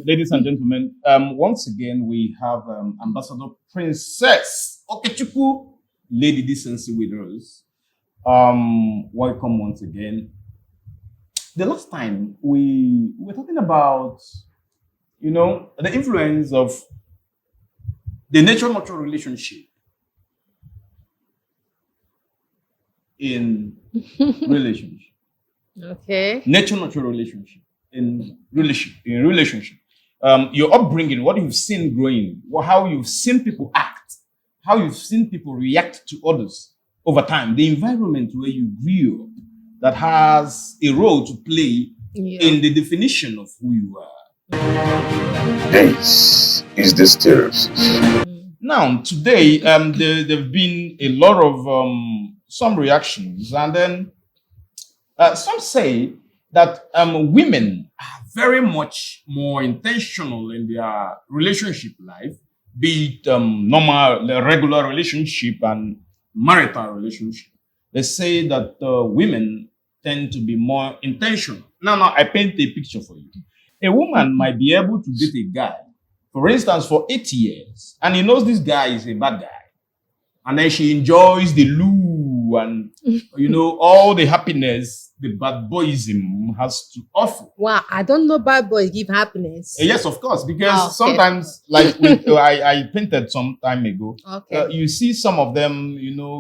ladies and gentlemen. Once again, we have Ambassador Princess Okechukwu, Lady Decency with us. Welcome once again. The last time we were talking about, the influence of the nature-nurture relationship in relationship. Okay. Nature-nurture relationship in relationship. Your upbringing, what you've seen growing, how you've seen people act, how you've seen people react to others over time, the environment where you grew up that has a role to play in the definition of who you are. This is the Stereosis. Now, today, there've been a lot of some reactions, and then some say that women are very much more intentional in their relationship life, be it normal, regular relationship and marital relationship. They say that women tend to be more intentional. Now, I paint a picture for you. A woman might be able to date a guy, for instance, for 8 years, and he knows this guy is a bad guy. And then she enjoys the loo and, all the happiness the bad boyism has to offer. Wow, I don't know bad boys give happiness. Yes, of course, because sometimes, like I painted some time ago, you see some of them,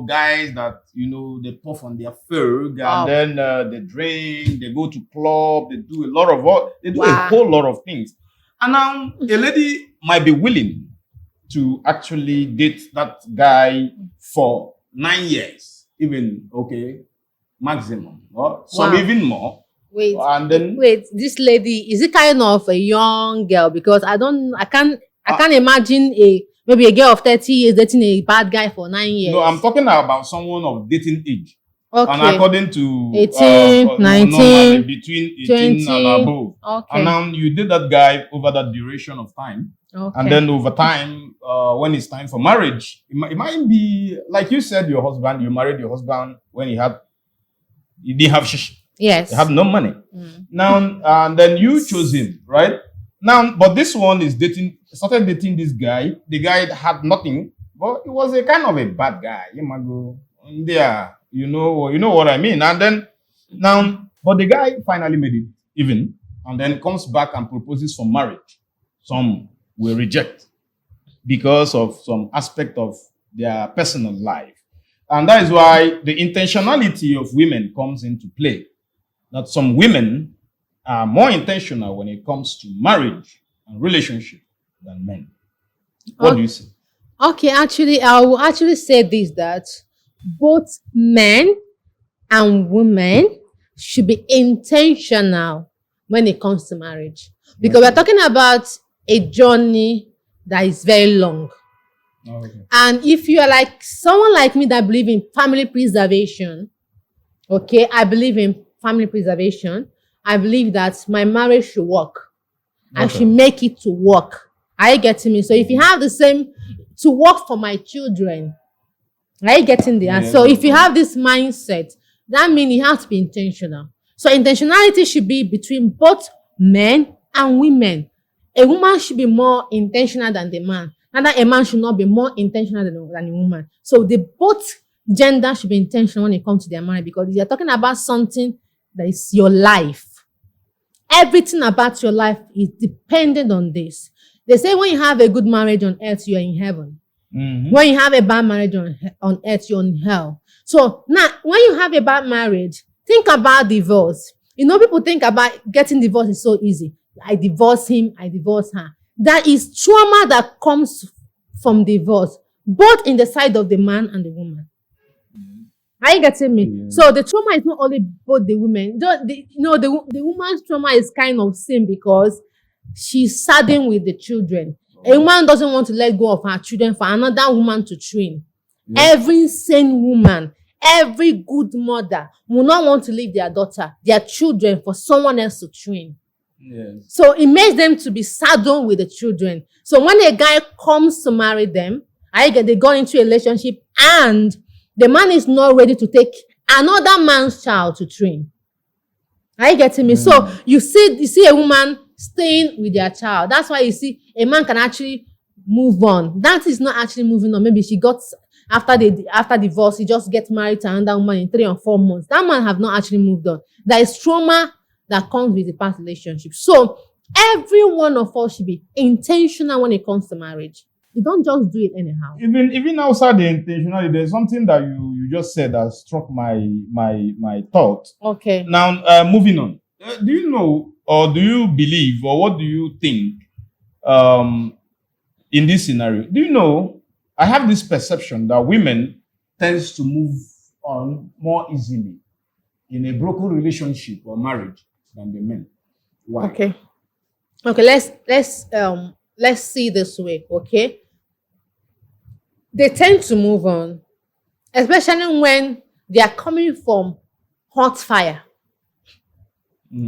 guys that, they puff on their fur and then they drink, they go to club, they do a whole lot of things. And now a lady might be willing to actually date that guy for 9 years, even, maximum, or some even more. Wait, and then this lady, is it kind of a young girl? Because I can't imagine maybe a girl of 30 years dating a bad guy for 9 years. No, I'm talking about someone of dating age. Okay. And according to 18, 19, between 18 20, and above. Okay. And now you date that guy over that duration of time. Okay. And then over time, when it's time for marriage, it might be, like you said, you married your husband when you didn't have shish. Yes. You have no money. Now, and then you chose him, right? Now, but this one is started dating this guy. The guy had nothing, but it was a kind of a bad guy. You might go there, you know what I mean. And then but the guy finally made it even, and then comes back and proposes for marriage. Some will reject because of some aspect of their personal life. And that is why the intentionality of women comes into play. That some women are more intentional when it comes to marriage and relationship than men. What do you say? Okay, actually, I will actually say this, that both men and women should be intentional when it comes to marriage. Because we're talking about a journey that is very long. Okay. And if you are like someone like me that believe in family preservation, I believe in family preservation. I believe that my marriage should work. I should make it to work. Are you getting me? So if you have the same to work for my children, are you getting there? So if you have this mindset, that means you have to be intentional. So intentionality should be between both men and women. A woman should be more intentional than the man. And that a man should not be more intentional than a woman. So the both gender should be intentional when it comes to their marriage, because you're talking about something that is your life. Everything about your life is dependent on this. They say when you have a good marriage on earth, you are in heaven. Mm-hmm. When you have a bad marriage on earth, you're in hell. So now, when you have a bad marriage, think about divorce. People think about getting divorced is so easy. I divorce him, I divorce her. That is trauma that comes from divorce, both in the side of the man and the woman. Are you getting me? Yeah. So the trauma is not only both the women. The woman's trauma is kind of same because she's saddened with the children. A woman doesn't want to let go of her children for another woman to train. Yeah. Every sane woman, every good mother will not want to leave their daughter, their children, for someone else to train. Yes. So it makes them to be saddened with the children. So when a guy comes to marry them, they go into a relationship and the man is not ready to take another man's child to train. Are you getting me? So you see a woman staying with their child. That's why you see a man can actually move on. That is not actually moving on. Maybe she got after divorce, he just get married to another woman in 3 or 4 months. That man have not actually moved on. There is trauma that comes with the past relationship. So every one of us should be intentional when it comes to marriage. You don't just do it anyhow. Even outside the intentionality, there's something that you just said that struck my thought. Okay. Now, moving on. Do you know, or do you believe, or what do you think in this scenario? Do you know, I have this perception that women tends to move on more easily in a broken relationship or marriage than the men. Why? Okay. Let's see this way. Okay. They tend to move on, especially when they are coming from hot fire.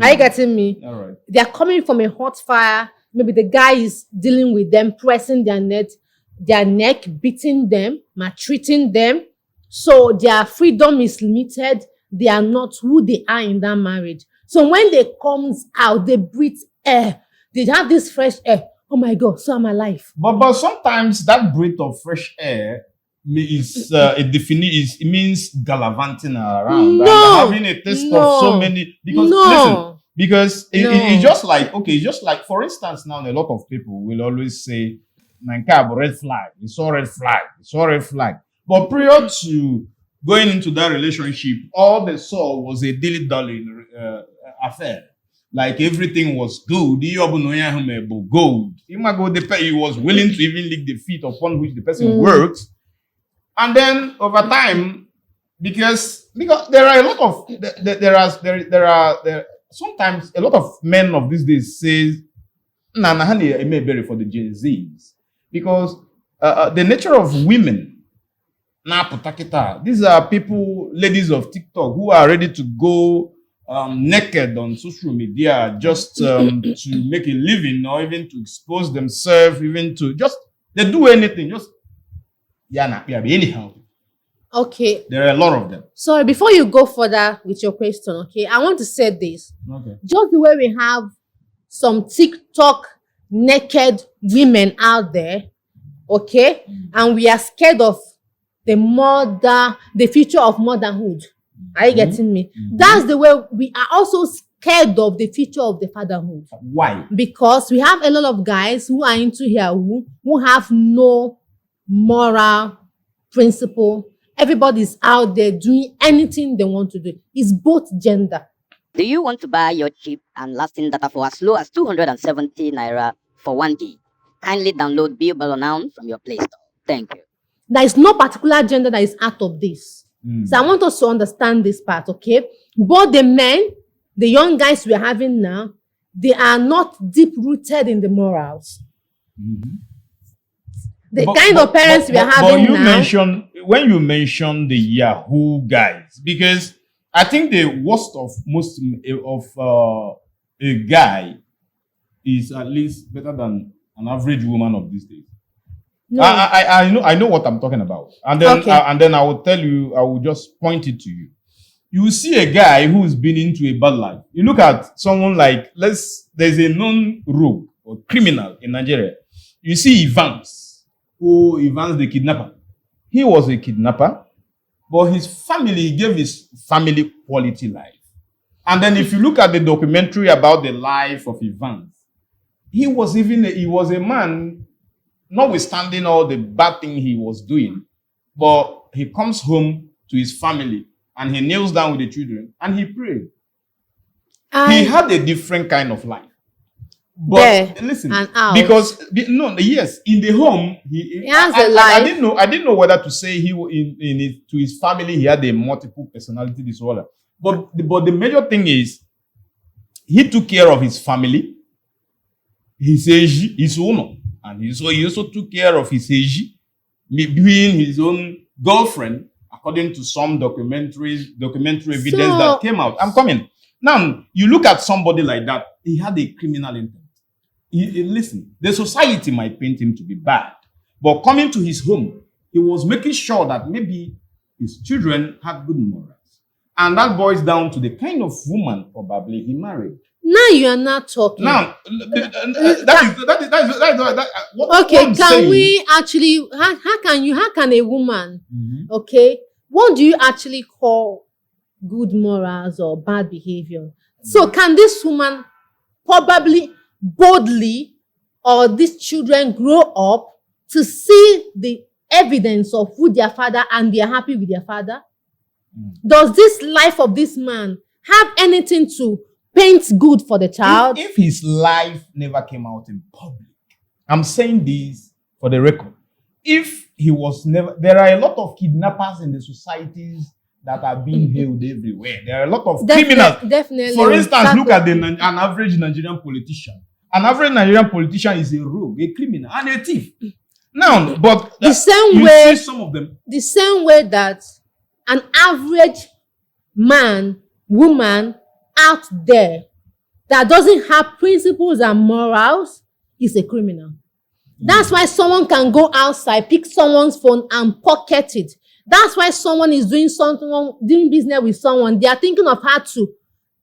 Are you getting me? All right. They are coming from a hot fire. Maybe the guy is dealing with them, pressing their neck, beating them, maltreating them. So their freedom is limited. They are not who they are in that marriage. So when they comes out, they breathe air. They have this fresh air. Oh my God, so am I alive. But sometimes that breath of fresh air is it means gallivanting around and having a taste of so many because it's just like for instance now a lot of people will always say red flag, it's all red flag. But prior to going into that relationship, all they saw was a dilly-dally affair. Like everything was good. Gold. He was willing to even lick the feet upon which the person works. And then over time, because there are a lot of there are sometimes a lot of men of these days says it may vary for the Gen Zs because the nature of women. These are people, ladies of TikTok, who are ready to go naked on social media just to make a living or even to expose themselves, even to just they do anything. Just anyhow. Okay. There are a lot of them. Sorry, before you go further with your question, okay, I want to say this. Okay. Just the way we have some TikTok naked women out there, okay, and we are scared of the future of motherhood. Are you getting me? That's the way we are also scared of the future of the fatherhood. Why? Because we have a lot of guys who are into Yahoo who have no moral principle. Everybody's out there doing anything they want to do. It's both gender. Do you want to buy your cheap and lasting data for as low as 270 naira for 1 gig? Kindly download Billboard now from your Play Store. Thank you. There is no particular gender that is out of this. So I want us to understand this part, okay? Both the men, the young guys we're having now, they are not deep-rooted in the morals. The kind of parents we are having now. When you mention the Yahoo guys, because I think the worst of most of a guy is at least better than an average woman of these days. No. I know what I'm talking about, and then I will tell you. I will just point it to you. You see a guy who's been into a bad life. You look at someone like there's a known rogue or criminal in Nigeria. You see Evans the kidnapper. He was a kidnapper, but his family gave his family quality life. And then if you look at the documentary about the life of Evans, he was a man. Notwithstanding all the bad thing he was doing, but he comes home to his family and he kneels down with the children and he prayed. He had a different kind of life. But listen, because in the home he has a life. I didn't know whether to say to his family he had a multiple personality disorder. But the major thing is he took care of his family, his own. And he also took care of his age, being his own girlfriend, according to some documentary evidence that came out. I'm coming. Now, you look at somebody like that, he had a criminal intent. Listen, the society might paint him to be bad, but coming to his home, he was making sure that maybe his children had good morals. And that boils down to the kind of woman probably he married. Now you are not talking. Now, what Okay, I'm can saying, we actually, how can a woman, Mhm. okay, what do you actually call good morals or bad behavior? So can this woman probably boldly, or these children grow up to see the evidence of who their father and they are happy with their father? Does this life of this man have anything to paint good for the child? If his life never came out in public, I'm saying this for the record. If he was never, there are a lot of kidnappers in the societies that are being hailed everywhere. There are a lot of criminals. Definitely. For instance, look at an average Nigerian politician. An average Nigerian politician is a rogue, a criminal, and a thief. Now, but the same you way, see some of them. the same way that an average man, woman out there that doesn't have principles and morals is a criminal. That's why someone can go outside, pick someone's phone and pocket it. That's why someone is doing something, doing business with someone. They are thinking of how to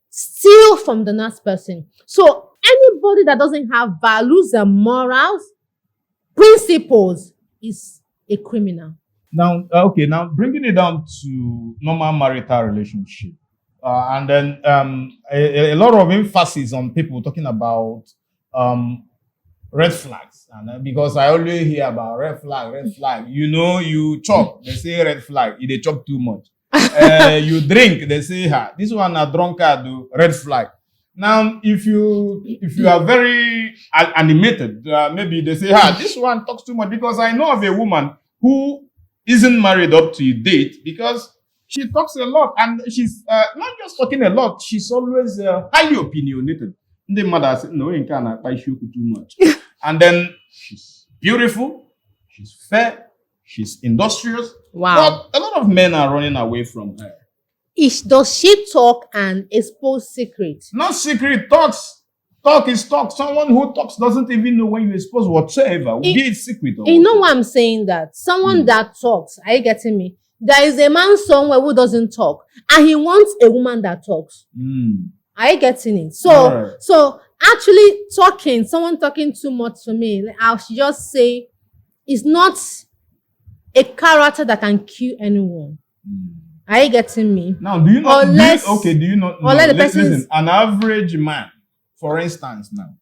steal from the next person. So anybody that doesn't have values and morals, principles, is a criminal. Now, now bringing it down to normal marital relationship. And then a lot of emphasis on people talking about red flags. And because I always hear about red flag. You know, you chop, they say red flag, they chop too much. You drink, they say, this one a drunkard, red flag. Now, if you are very animated, maybe they say, this one talks too much, because I know of a woman who isn't married up to a date because she talks a lot, and she's not just talking a lot, she's always highly opinionated. The mother said, no, you can't buy too much. And then she's beautiful, she's fair, she's industrious. Wow. But a lot of men are running away from her. Does she talk and expose secrets? Not secret, talks. Talk is talk. Someone who talks doesn't even know when you expose whatsoever. Be it secret or you know what I'm saying? That someone that talks, are you getting me? There is a man somewhere who doesn't talk, and he wants a woman that talks. Are you getting it? So, so actually talking, someone talking too much to me, I should just say, is not a character that can kill anyone. Are you getting me? Now, do you not? Do you not? Listen, an average man, for instance, now,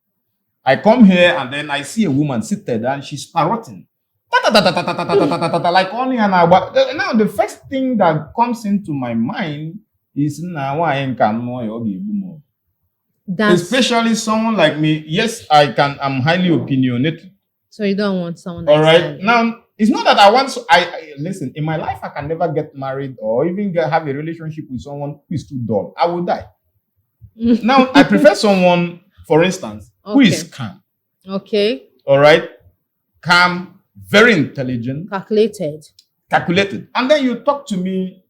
I come here and then I see a woman seated and she's parroting. Like only an hour. Now, the first thing that comes into my mind is now I can know. Especially someone like me. Yes, I'm highly opinionated. So you don't want someone. All right. Now, it's not that I want. I listen. In my life, I can never get married or even have a relationship with someone who is too dull. I will die. Now, I prefer someone, for instance, who is calm. Okay. All right. Calm, very intelligent, calculated, and then you talk to me,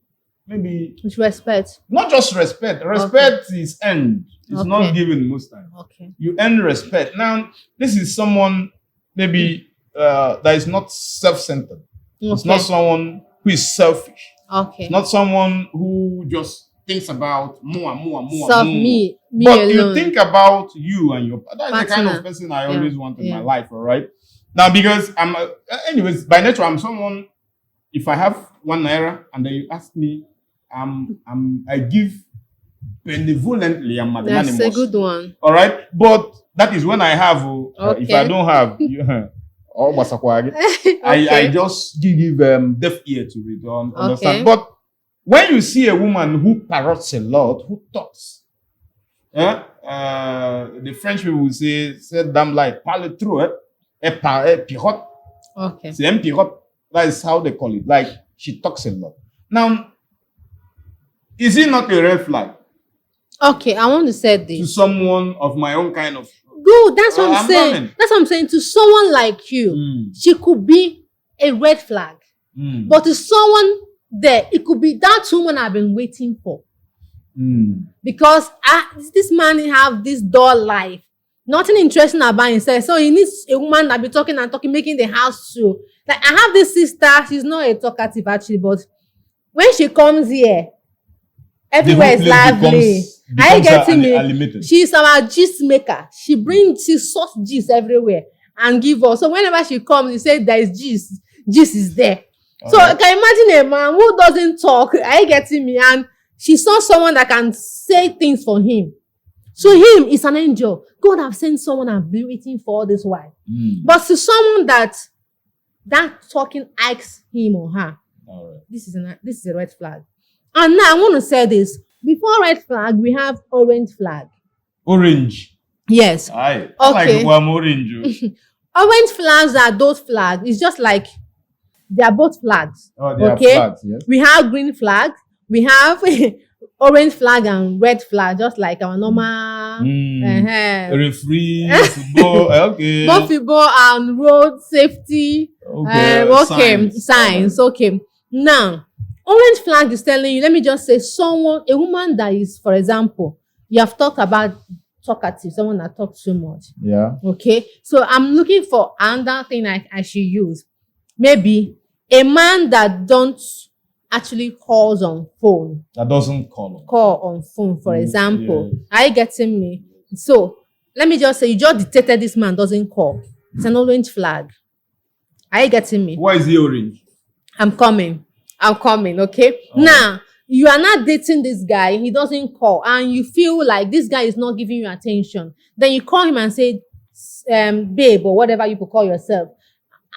maybe with respect. Not just respect. Respect is earned. It's not given most times. Okay. You earn respect. Now, this is someone maybe that is not self-centered. It's not someone who is selfish. Okay. It's not someone who just thinks about more. Me but alone. you think about you and your. That's partner. The kind of person I always want in my life. All right. Now, because anyways, by nature, I'm someone. If I have 1 naira and then you ask me, I give benevolently and magnanimous. That's a good one. All right, but that is when I have. If I don't have, I just give deaf ear to it. Understand? But when you see a woman who parrots a lot, who talks, the French people will say damn like parle trop, pirot. Okay. C'est un pirot. That is how they call it. Like she talks a lot. Now, is it not a red flag? Okay, I want to say this to someone of my own kind of. Good. That's what I'm saying. Learning. That's what I'm saying. To someone like you, she could be a red flag. But to someone there, it could be that woman I've been waiting for. Because this man have this dull life. Nothing interesting about himself. So he needs a woman that be talking, making the house too. Like I have this sister, she's not a talkative actually, but when she comes here, Everywhere is place lively. Are you becomes getting me? animated. She's our gist maker. She sorts gist everywhere and give us. So whenever she comes, you say there is gist. Gist is there. So Alright. can you imagine a man who doesn't talk? Are you getting me? And she saw someone that can say things for him. So him is an angel. God have sent someone and been waiting for all this while. But to someone that talking asks him or her, Alright. this is a red flag. And now I want to say this. Before red flag, we have orange flag. Orange. Yes. Aye. Okay. Like one orange. Orange flags are those flags. It's just like they are both flags. Oh, they Okay? are flags, yes. We have green flag. We have orange flag and red flag, just like our normal Referee, football, okay. both football and road safety. Signs. Okay. Now, orange flag is telling you, let me just say, a woman that is, for example, you have talked about talkative, someone that talks too much. Yeah. Okay. So I'm looking for another thing I should use. Maybe a man that don't actually calls on phone. That doesn't call. Call on phone, for example. Yes. Are you getting me? So let me just say, you just detected this man doesn't call. It's an orange flag. Are you getting me? Why is he orange? I'm coming, okay? Oh. Now, you are not dating this guy, he doesn't call, and you feel like this guy is not giving you attention. Then you call him and say, babe, or whatever you could call yourself.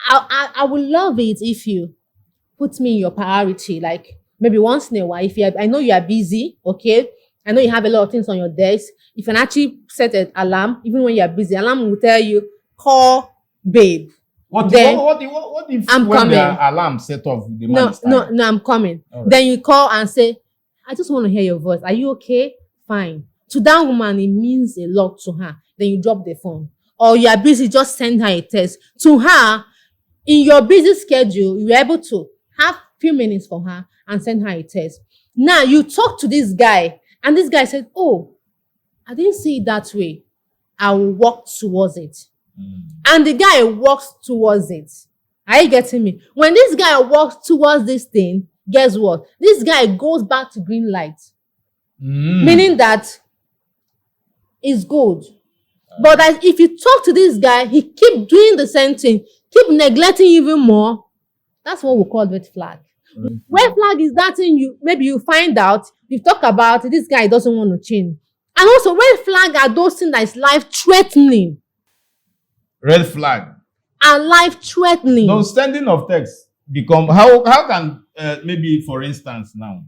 I would love it if you put me in your priority, like maybe once in a while. I know you are busy, okay? I know you have a lot of things on your desk. If you can actually set an alarm, even when you are busy, alarm will tell you, call babe. What if I'm when coming. the alarm set off, the man is tired? No, I'm coming. All right. Then you call and say, I just want to hear your voice. Are you okay? Fine. To that woman, it means a lot to her. Then you drop the phone. Or you are busy, just send her a text. To her, in your busy schedule, you're able to have few minutes for her and send her a text. Now, you talk to this guy, and this guy said, oh, I didn't see it that way. I will walk towards it. And the guy walks towards it. Are you getting me? When this guy walks towards this thing, guess what? This guy goes back to green light. Meaning that it's good. But that if you talk to this guy, he keep doing the same thing, keep neglecting even more. That's what we call red flag. Red flag is that thing maybe you find out, you talk about it, this guy doesn't want to change. And also red flag are those things that is life threatening. Red flag. And life threatening. No, sending of text become how can maybe for instance now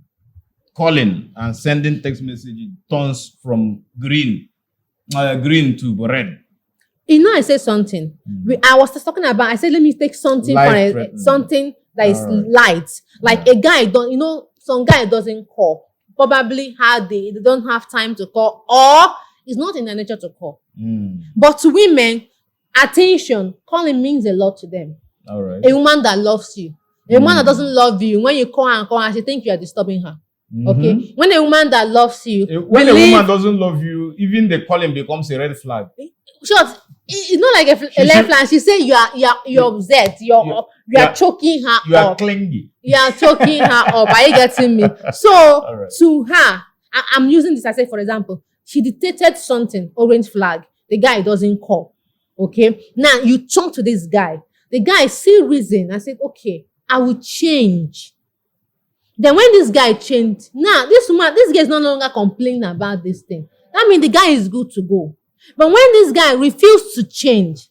calling and sending text messages turns from green to red. You know, I said something. I was just talking about. I said, let me take something something that is light. Like a guy some guy doesn't call. Probably they don't have time to call, or it's not in their nature to call. But to women, attention, calling means a lot to them. All right. A woman that loves you, a woman that doesn't love you, when you call her, she think you are disturbing her. Okay. When a woman that loves you, when a woman doesn't love you, even the calling becomes a red flag. Short. It's not like a red flag. She say you're upset. You are choking her up. You are clingy. You are choking her up. Are you getting me? So to her, I'm using this. I say, for example, she detected something, orange flag. The guy doesn't call. Okay. Now you talk to this guy. The guy see reason. I said, okay, I will change. Then when this guy changed, now this guy is no longer complaining about this thing. That means the guy is good to go. But when this guy refused to change,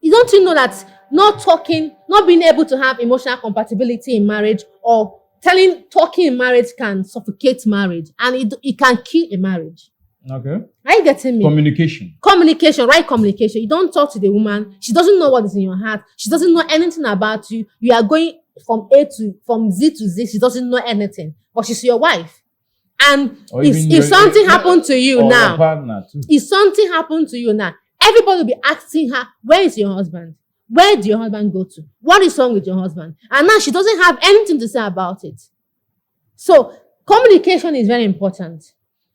don't you know that not talking, not being able to have emotional compatibility in marriage, or talking in marriage can suffocate marriage, and it can kill a marriage. Okay. Are you getting me? Communication, right communication. You don't talk to the woman. She doesn't know what is in your heart. She doesn't know anything about you. You are going from Z to Z. She doesn't know anything. But she's your wife. And if something happened to you now, everybody will be asking her, where is your husband? Where did your husband go to? What is wrong with your husband? And now she doesn't have anything to say about it. So communication is very important.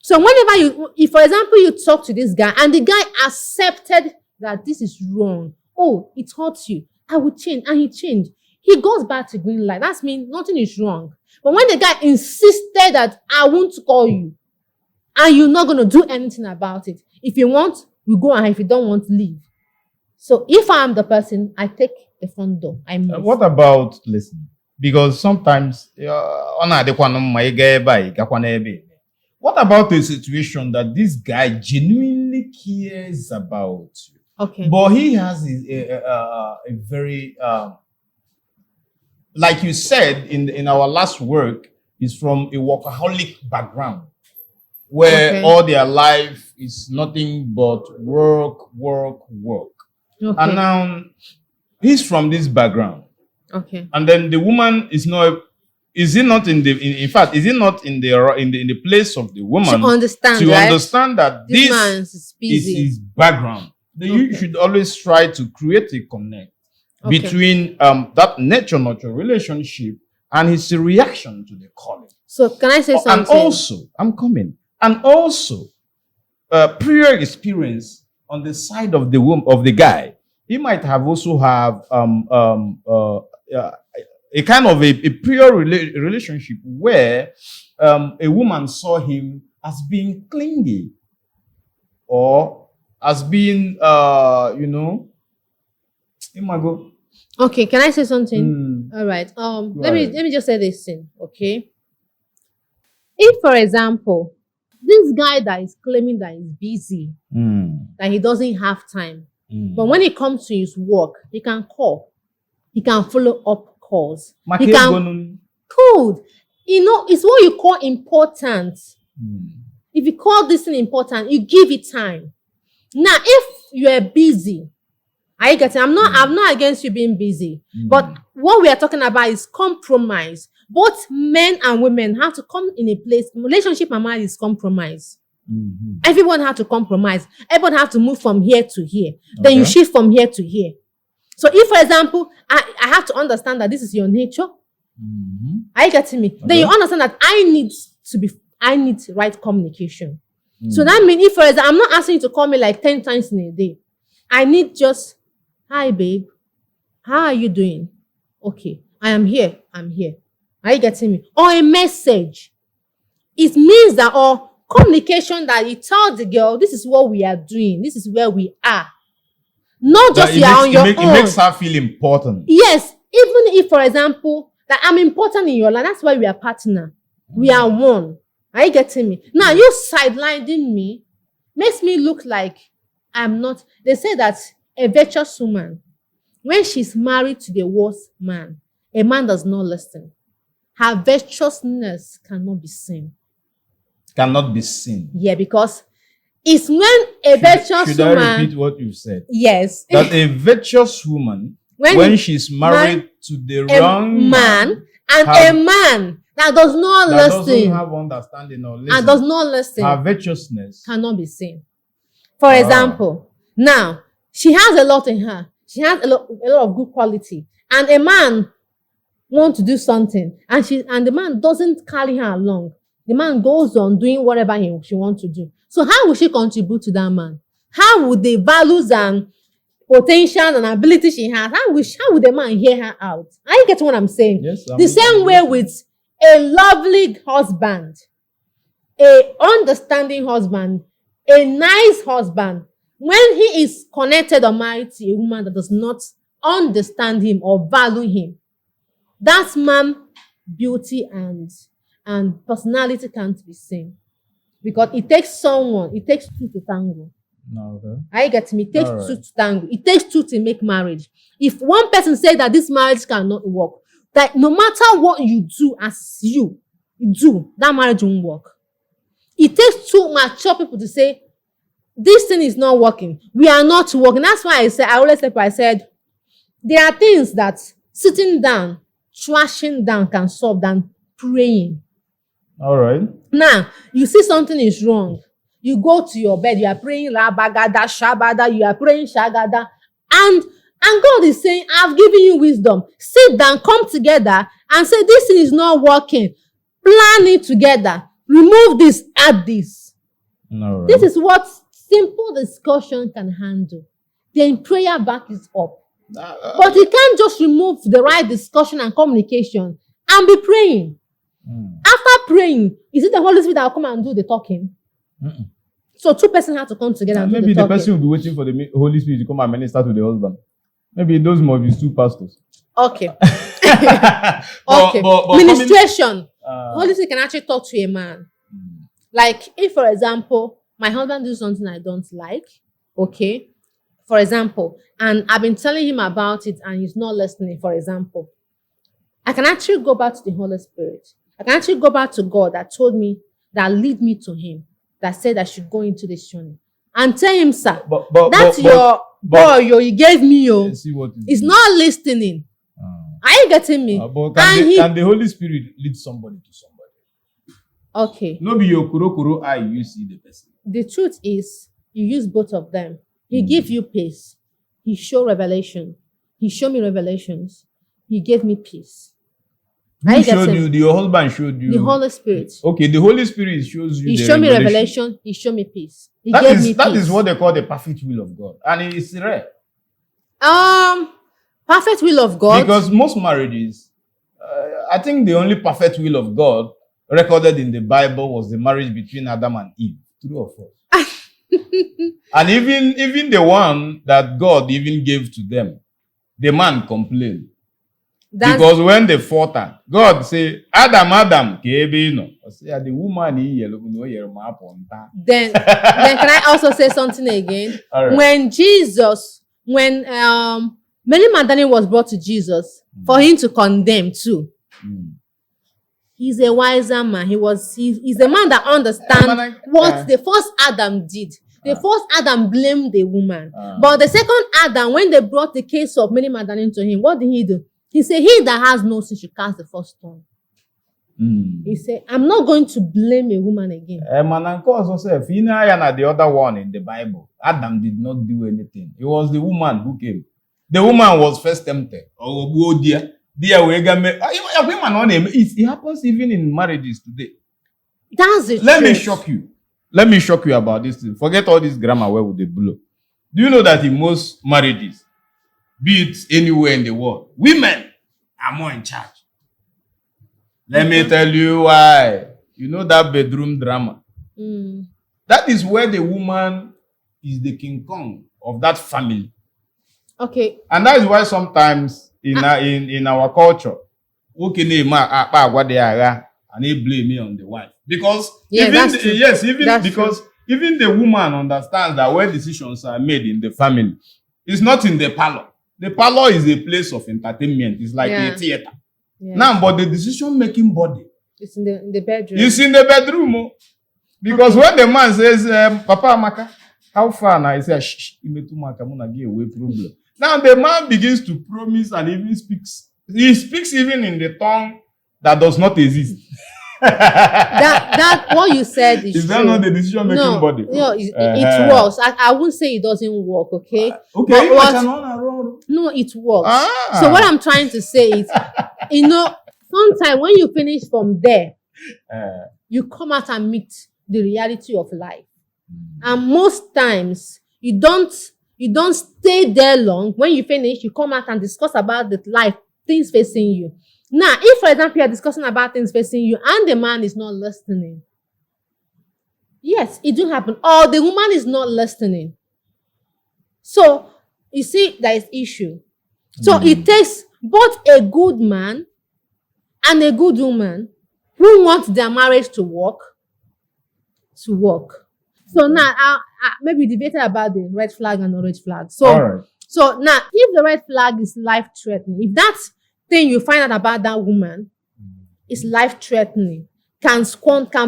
So whenever if for example, you talk to this guy and the guy accepted that this is wrong. Oh, it hurts you. I will change. And he changed. he goes back to green light. That's mean nothing is wrong. But when the guy insisted that I won't call you, and you're not going to do anything about it, if you want, you go, and if you don't want, leave. So if I'm the person, I take the front door. I move. What about listening? Because sometimes, what about a situation that this guy genuinely cares about you? Okay. But he has a very, like you said in our last work, is from a workaholic background, where all their life is nothing but work, work, work. Okay. And now he's from this background. Okay. And then the woman is not. Is it not in the? In fact, is it not in the place of the woman to understand that this man is busy. is his background? You should always try to create a connect between that nature relationship and his reaction to the calling. So can I say something? And also, I'm coming. And also, prior experience on the side of the womb of the guy, he might have also have a kind of a prior relationship where a woman saw him as being clingy or as being, imago. Okay, can I say something? All right. Let me just say this thing, okay? If, for example, this guy that is claiming that he's busy, that he doesn't have time, but when it comes to his work, he can call, he can follow up calls, he can code. It's what you call important. If you call this thing important, you give it time. Now, if you are busy, are you getting? I'm not against you being busy, but what we are talking about is compromise. Both men and women have to come in a place. Relationship and marriage is compromise. Everyone have to compromise. Everyone have to move from here to here. Then you shift from here to here. So if, for example, I have to understand that this is your nature. Are you getting me? Then you understand that I need right communication. So that means if, for example, I'm not asking you to call me like 10 times in a day. I need just, hi babe, how are you doing? Okay, I am here. I'm here. Are you getting me? Or a message. It means that, or communication that you tell the girl, this is what we are doing. This is where we are. Not just you are on your own. It makes her feel important. Yes. Even if, for example, that I'm important in your life, that's why we are partner. We are one. Are you getting me? Now, you sidelining me makes me look like I'm not. They say that a virtuous woman, when she's married to the worst man, a man does not listen. Her virtuousness cannot be seen. Cannot be seen. Yeah, because it's when a virtuous woman. Should I repeat what you said? Yes. That a virtuous woman, when she's married to the wrong man, and a man that does not listen, doesn't have understanding or listen, and does not listen, her virtuousness cannot be seen. For example, now she has a lot in her. She has a lot of good quality, and a man wants to do something, and the man doesn't carry her along. The man goes on doing whatever she wants to do. So how will she contribute to that man? How would the values and potential and ability she has, how would the man hear her out? Are you getting what I'm saying? Yes. The same way with a lovely husband, a understanding husband, a nice husband, when he is connected or married to a woman that does not understand him or value him, that man's beauty and personality can't be seen. Because it takes two to tango. Are you getting me? It takes two to tango. It takes two to make marriage. If one person says that this marriage cannot work, that no matter what you do as you do, that marriage won't work. It takes two mature people to say, this thing is not working. We are not working. That's why I said, there are things that sitting down, trashing down can solve than praying. All right. Now, you see something is wrong. You go to your bed, you are praying Rabagada, Shabada, you are praying Shagada, and God is saying, I've given you wisdom. Sit down, come together, and say, this thing is not working. Plan it together. Remove this, add this. All right. This is what simple discussion can handle. Then prayer back is up. But you can't just remove the right discussion and communication and be praying. After praying, is it the Holy Spirit that will come and do the talking? So two persons have to come together and do maybe the talking. the person will be waiting for the Holy Spirit to come and minister to the husband. Maybe those must be two pastors. Okay. But Ministration. Holy Spirit can actually talk to a man. Like, if, for example, my husband does something I don't like, okay, for example, and I've been telling him about it and he's not listening, for example, I can actually go back to the Holy Spirit. I can actually go back to God that told me, that lead me to him, that said I should go into this journey. And tell him, sir, that's your boy, you gave me, he's not listening. Are you getting me? But can the Holy Spirit lead somebody to somebody? Okay. No be your kuro eye you see the person. The truth is, you use both of them. He give you peace. He show revelation. He show me revelations. He gave me peace. Who showed you? Your husband showed you? The Holy Spirit. Okay, the Holy Spirit shows you. He showed me revelation. He showed me peace. He gave me peace. That is what they call the perfect will of God, and it's rare. Perfect will of God. Because most marriages, I think the only perfect will of God recorded in the Bible was the marriage between Adam and Eve. True or false? And even the one that God even gave to them, the man complained. Because when they fought, God say, Adam, the woman then can I also say something again? Right. When Mary Magdalene was brought to Jesus for him to condemn too. He's a wiser man. He's a man that understands what the first Adam did. The first Adam blamed the woman. But the second Adam, when they brought the case of Mary Magdalene to him, what did he do? He said, he that has no sin should cast the first stone. He said, I'm not going to blame a woman again. The other one in the Bible, Adam did not do anything. It was the woman who came. The woman was first tempted. Oh, dear. It happens even in marriages today. That's it. Let me shock you. Let me shock you about this thing. Forget all this grammar where would they blow. Do you know that in most marriages, be it anywhere in the world, women are more in charge? Let me tell you why. You know that bedroom drama. That is where the woman is the King Kong of that family. Okay. And that is why sometimes in our culture, and they blame me on the wife. Because even the woman understands that where decisions are made in the family, it's not in the parlor. The parlor is a place of entertainment. It's like a theater. Yeah. Now, but the decision-making body, it's in the bedroom. It's in the bedroom. Because when the man says, Papa Amaka, how far now? He says, shh, I'm gonna get away problem. Now the man begins to promise and even speaks. He speaks even in the tongue that does not exist. that what you said is that not the decision-making body? No, it works. I won't say it doesn't work, okay? Okay. No, it works. So what I'm trying to say is, sometimes when you finish from there, you come out and meet the reality of life. And most times, you don't stay there long. When you finish, you come out and discuss about the life, things facing you. Now, if, for example, you are discussing about things facing you and the man is not listening, yes, it do happen. Or the woman is not listening. So, you see, there is issue. So, it takes both a good man and a good woman who want their marriage to work. So, now, I maybe debated about the red flag and orange flag. So now, if the red flag is life-threatening, if that's thing you find out about that woman is life-threatening, can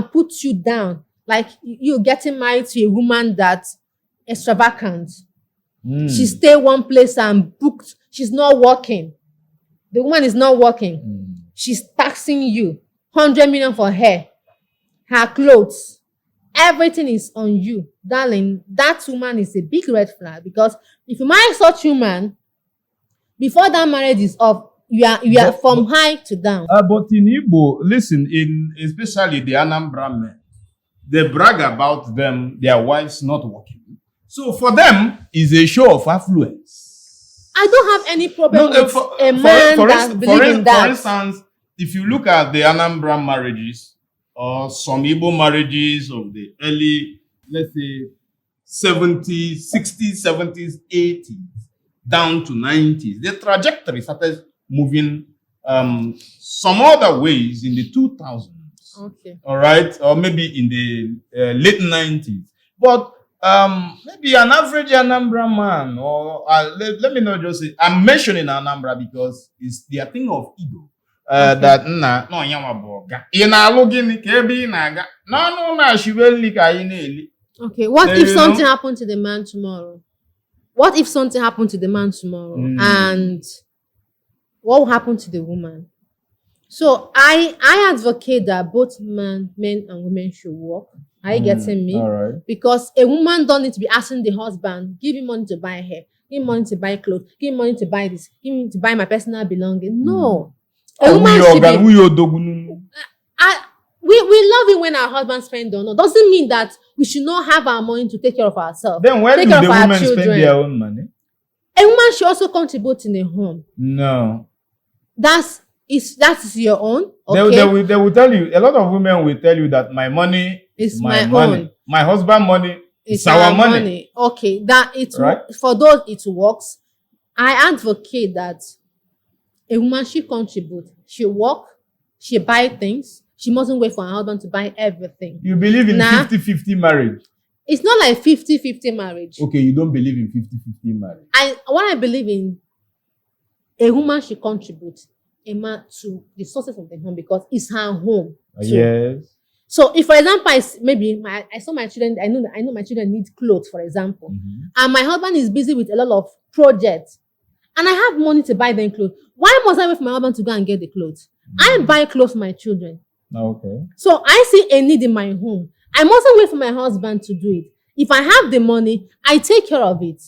put you down, like you getting married to a woman that's extravagant. She stay one place and booked. She's not working. The woman is not working. She's taxing you 100 million for her clothes. Everything is on you, darling. That woman is a big red flag, because if you marry such woman, before that marriage is up, you are from high to down. But in Igbo, listen, especially the Anambra men, they brag about their wives not working. So for them, it's a show of affluence. I don't have any problem No, with a man that believes in for that. instance, if you look at the Anambra marriages or some Igbo marriages of the early, let's say, 70s, 60s, 70s, 80s, down to 90s, the trajectory started moving some other ways in the 2000s. Okay. All right, or maybe in the late 90s. But maybe an average Anambra man, or let me not just say, I'm mentioning Anambra because it's the thing of ego. That no yanwa boga. Ina login kebi naga. No na shiweli ka ineli. Okay, what if something happened to the man tomorrow? What if something happened to the man tomorrow? And what will happen to the woman? So I advocate that both men and women should work. Are you getting me? All right. Because a woman don't need to be asking the husband, give him money to buy hair, give him money to buy clothes, give him money to buy this, give him to buy my personal belonging. No. A woman should be, we love it when our husband spend on us. Doesn't mean that we should not have our money to take care of ourselves. Then where do the women spend their own money? A woman should also contribute in a home. No. That is your own. Okay. They will tell you, a lot of women will tell you that my money is my money. Own. My husband's money is our money. Okay. That it right? For those it works. I advocate that a woman should contribute. She work, she buy things. She mustn't wait for her husband to buy everything. You believe in 50-50 marriage? It's not like 50-50 marriage. Okay, you don't believe in 50-50 marriage. What I believe in, a woman should contribute a man to the sources of the home because it's her home. Yes. So if, for example, I saw my children, I know my children need clothes, for example, and my husband is busy with a lot of projects, and I have money to buy them clothes. Why must I wait for my husband to go and get the clothes? I buy clothes for my children. Okay. So I see a need in my home. I mustn't wait for my husband to do it. If I have the money, I take care of it.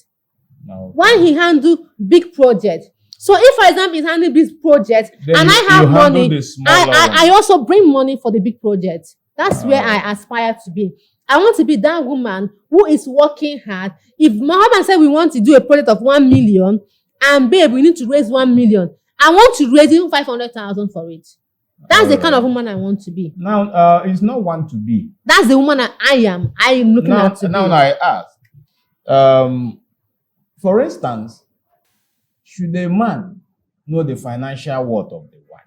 Okay. Why he handle big projects? So if, for example, he's handling big projects and I have money, I also bring money for the big project. That's where I aspire to be. I want to be that woman who is working hard. If my husband said we want to do a project of 1 million, and babe, we need to raise 1 million, I want to raise even 500,000 for it. That's the kind of woman I want to be. Now, it's not want to be. That's the woman I am. I am looking at to be. Now I ask. For instance, should a man know the financial worth of the wife?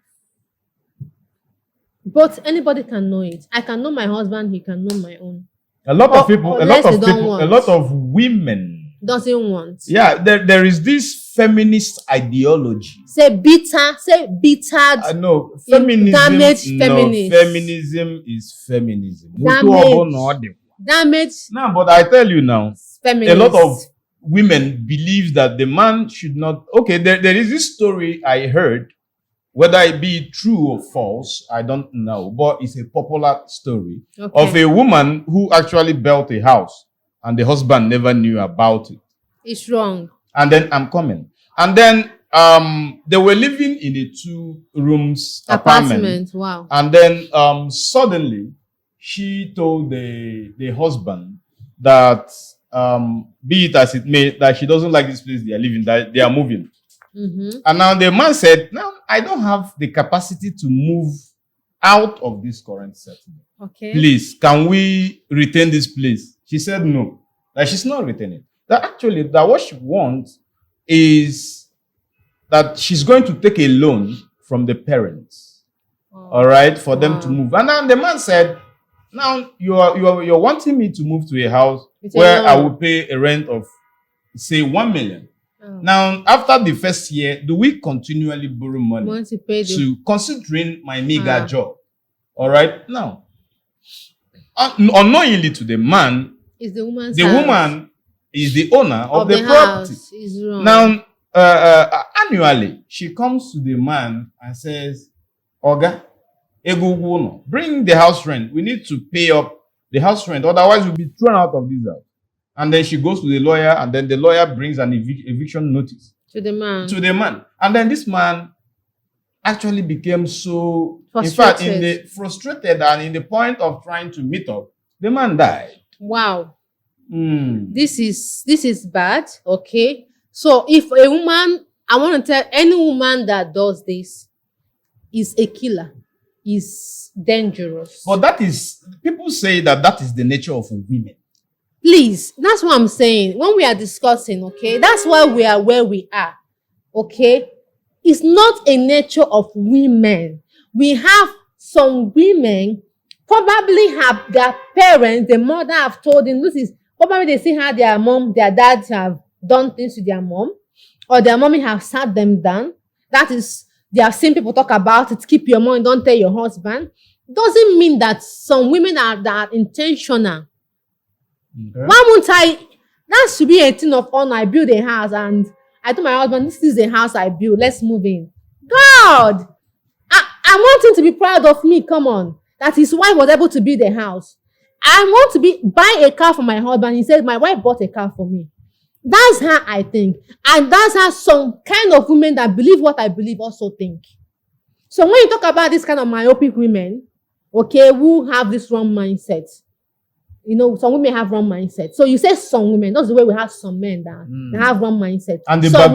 But anybody can know it. I can know my husband. He can know my own. A lot of women doesn't want. Yeah, there is this feminist ideology. Say bitter. No, feminism. Damaged feminist. No, feminism is feminism. Damaged. No, but I tell you now, feminist. A lot of women believe that the man should not. Okay, there is this story I heard, whether it be true or false, I don't know, but it's a popular story of a woman who actually built a house and the husband never knew about it. It's wrong. And then I'm coming. And then they were living in a 2-room apartment. Wow. And then suddenly she told the husband that be it as it may, that she doesn't like this place they are living, that they are moving. And now the man said, "No, I don't have the capacity to move out of this current settlement. Okay. Please, can we retain this place?" She said no, that she's not retaining. That what she wants is that she's going to take a loan from the parents, all right, for them to move. And then the man said, "Now you're wanting me to move to a house where I will pay a rent of, say, 1 million. Now, after the first year, do we continually borrow money to considering my meager job? All right. Now, unknowingly to the man, is the woman's woman is the owner of the property. Is wrong. Now, annually, she comes to the man and says, "Oga, bring the house rent. We need to pay up the house rent. Otherwise, we'll be thrown out of this house." And then she goes to the lawyer, and then the lawyer brings an eviction notice to the man. And then this man actually became so frustrated and in the point of trying to meet up, the man died. Wow. This is bad. Okay. So if a woman, I want to tell any woman that does this is a killer, is dangerous. But that is, people say that is the nature of women. Please, that's what I'm saying. When we are discussing, okay, that's why we are where we are. Okay, it's not a nature of women. We have some women probably have their parents, the mother have told them, this is probably they see how their mom, their dads have done things to their mom, or their mommy have sat them down. That is, they have seen people talk about it. Keep your money, don't tell your husband. Doesn't mean that some women that are intentional. Okay. Why won't that should be a thing of honor. I build a house and I told my husband, this is the house I built. Let's move in. God, I want him to be proud of me. Come on. That his wife was able to build a house. I want to buy a car for my husband. He said, my wife bought a car for me. That's how I think. And that's how some kind of women that believe what I believe also think. So when you talk about this kind of myopic women, okay, who have this wrong mindset, you know, some women have wrong mindset. So you say some women, that's the way we have some men that have wrong mindset. And the some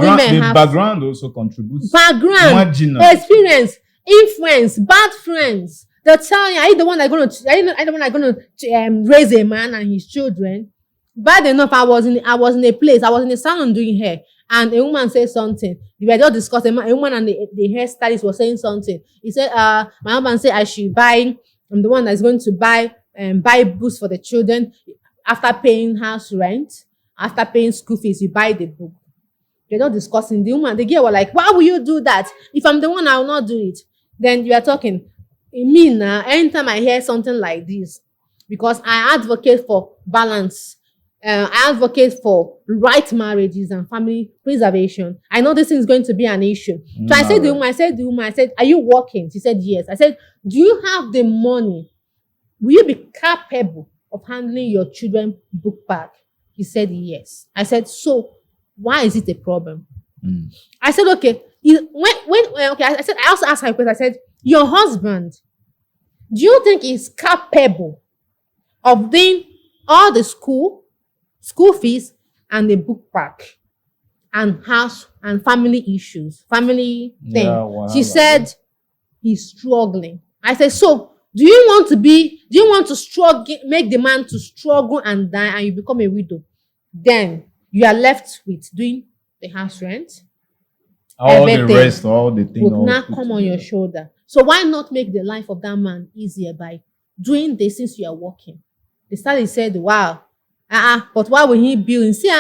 background also contributes. Background, experience, influence, bad friends. They'll tell you, are you the one that's going to raise a man and his children? Bad enough, I was in a place, I was in a salon doing hair, and a woman said something. We were just discussing, a woman and the hairstylist was saying something. He said, my husband said I should buy, I'm the one that's going to buy books for the children. After paying house rent, after paying school fees, you buy the book. They're not discussing. The woman, the girl were like, why will you do that? If I'm the one, I will not do it. Then you are talking. In me now, anytime I hear something like this, because I advocate for balance, I advocate for right marriages and family preservation. I know this thing is going to be an issue. So I said to the woman, I said, are you working? She said, yes. I said, do you have the money? Will you be capable of handling your children's book bag? He said, yes. I said, so why is it a problem? I said, okay. I said, I also asked her a question. I said, your husband, do you think he's capable of doing all the school fees and the book bag and house and family issues, family thing? Yeah, wow, she said he's struggling. I said, so do you want to struggle, make the man to struggle and die and you become a widow? Then you are left with doing the house rent. All the rest, all the things will now come on your shoulder. So why not make the life of that man easier by doing this since you are working? The study said, wow, but why will he bill? See,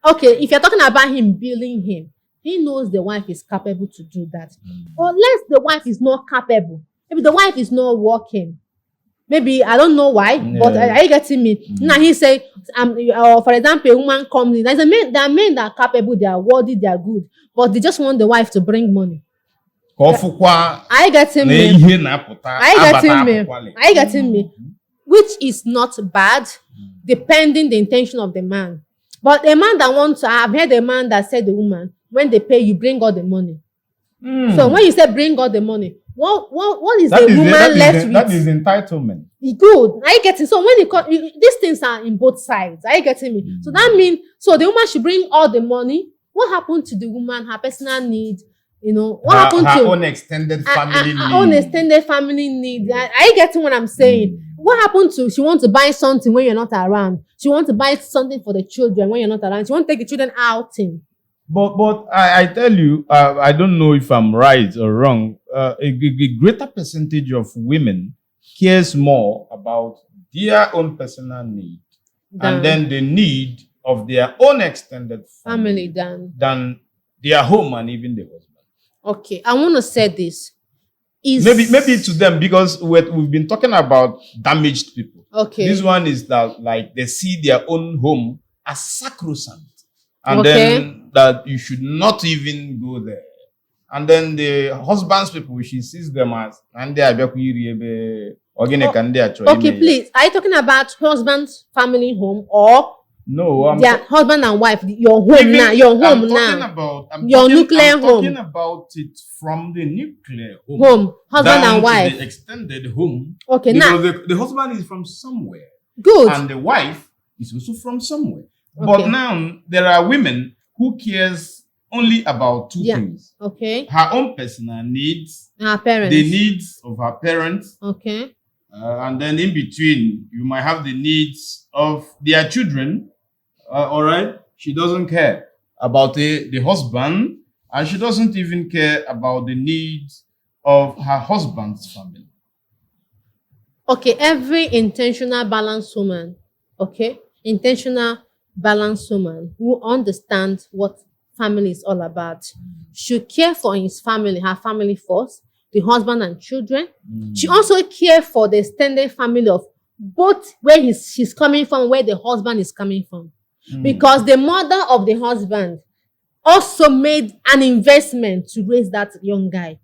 okay, if you're talking about him billing him, he knows the wife is capable to do that. Unless the wife is not capable, maybe the wife is not working. Maybe, I don't know why, but are you getting me? Now he say, for example, a woman comes in. There are men that are capable, they are worthy, they are good, but they just want the wife to bring money. Are you getting me? Are you getting me? Which is not bad, depending the intention of the man. But a man that wants to, I've heard a man that said the woman, when they pay, you bring all the money. So when you say bring all the money, what is the woman left with? That is entitlement. Good. Are you getting? So when these things are in both sides. Are you getting me? So that means, so the woman should bring all the money. What happened to the woman? Her personal need. You know, what happened to her own extended family need? Her own extended family need. Are you getting what I'm saying? What happened to, she wants to buy something when you're not around. She wants to buy something for the children when you're not around. She wants to take the children outing. But I tell you, I don't know if I'm right or wrong. A greater percentage of women cares more about their own personal need and then the need of their own extended family than their home and even the husband. Okay, I want to say this. Maybe to them, because we've been talking about damaged people. Okay. This one is that, like, they see their own home as sacrosanct. And then that you should not even go there. And then the husband's people, she sees them as okay, please. Are you talking about husband's family home or no? Their husband and wife, your home now, your home now. Your nuclear home. I'm talking about it from the nuclear home, husband and wife. To the extended home. Okay, now the husband is from somewhere. Good. And the wife is also from somewhere. Okay. But now there are women who cares only about two Yeah. things: Okay. her own personal needs, Our parents. the needs of her parents, Okay. and then in between, you might have the needs of their children. All right. She doesn't care about the husband, and she doesn't even care about the needs of her husband's family. Okay, every intentional balanced woman, okay, intentional balanced woman who understands what family is all about should care for his family, her family first, the husband and children. She also care for the extended family of both where she's coming from, where the husband is coming from. Because the mother of the husband also made an investment to raise that young guy.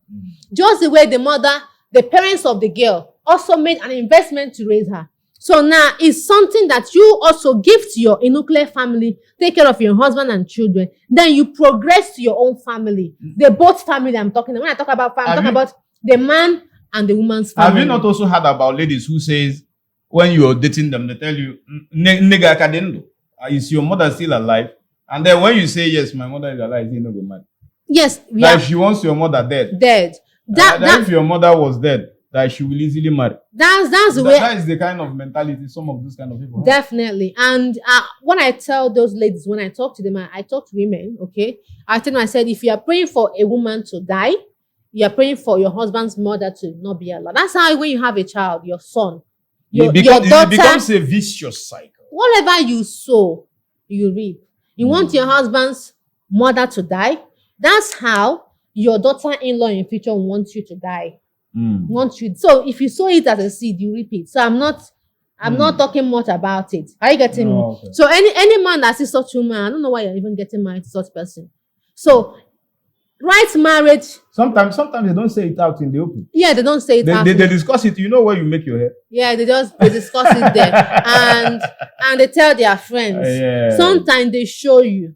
Just the way the parents of the girl also made an investment to raise her. So now it's something that you also give to your nuclear family, take care of your husband and children. Then you progress to your own family. The both family I'm talking about. When I talk about family, I'm talking about the man and the woman's family. Have you not also heard about ladies who says when you're dating them, they tell you, "Nigga kadendo, is your mother still alive?" And then when you say yes, my mother is alive, you know go mad. Yes, Like she wants your mother dead. Dead. That if your mother was dead, that she will easily marry. That's the way. That is the kind of mentality some of those kind of people have. Definitely. And when I tell those ladies, when I talk to them, I talk to women, okay? I tell them, I said, if you are praying for a woman to die, you are praying for your husband's mother to not be alive. That's how when you have a child, your son, your daughter, it becomes a vicious cycle. whatever you sow, you reap. You want your husband's mother to die. That's how your daughter-in-law in future wants you to die. Want you. So if you sow it as a seed, you reap it. So I'm not talking much about it. Are you getting me? Okay. So any man that sees such a woman, I don't know why you're even getting married to such person. So right marriage. Sometimes they don't say it out in the open. Yeah, they don't say it out. They discuss it. You know where you make your hair? Yeah, they discuss it there. And they tell their friends. Yeah. Sometimes they show you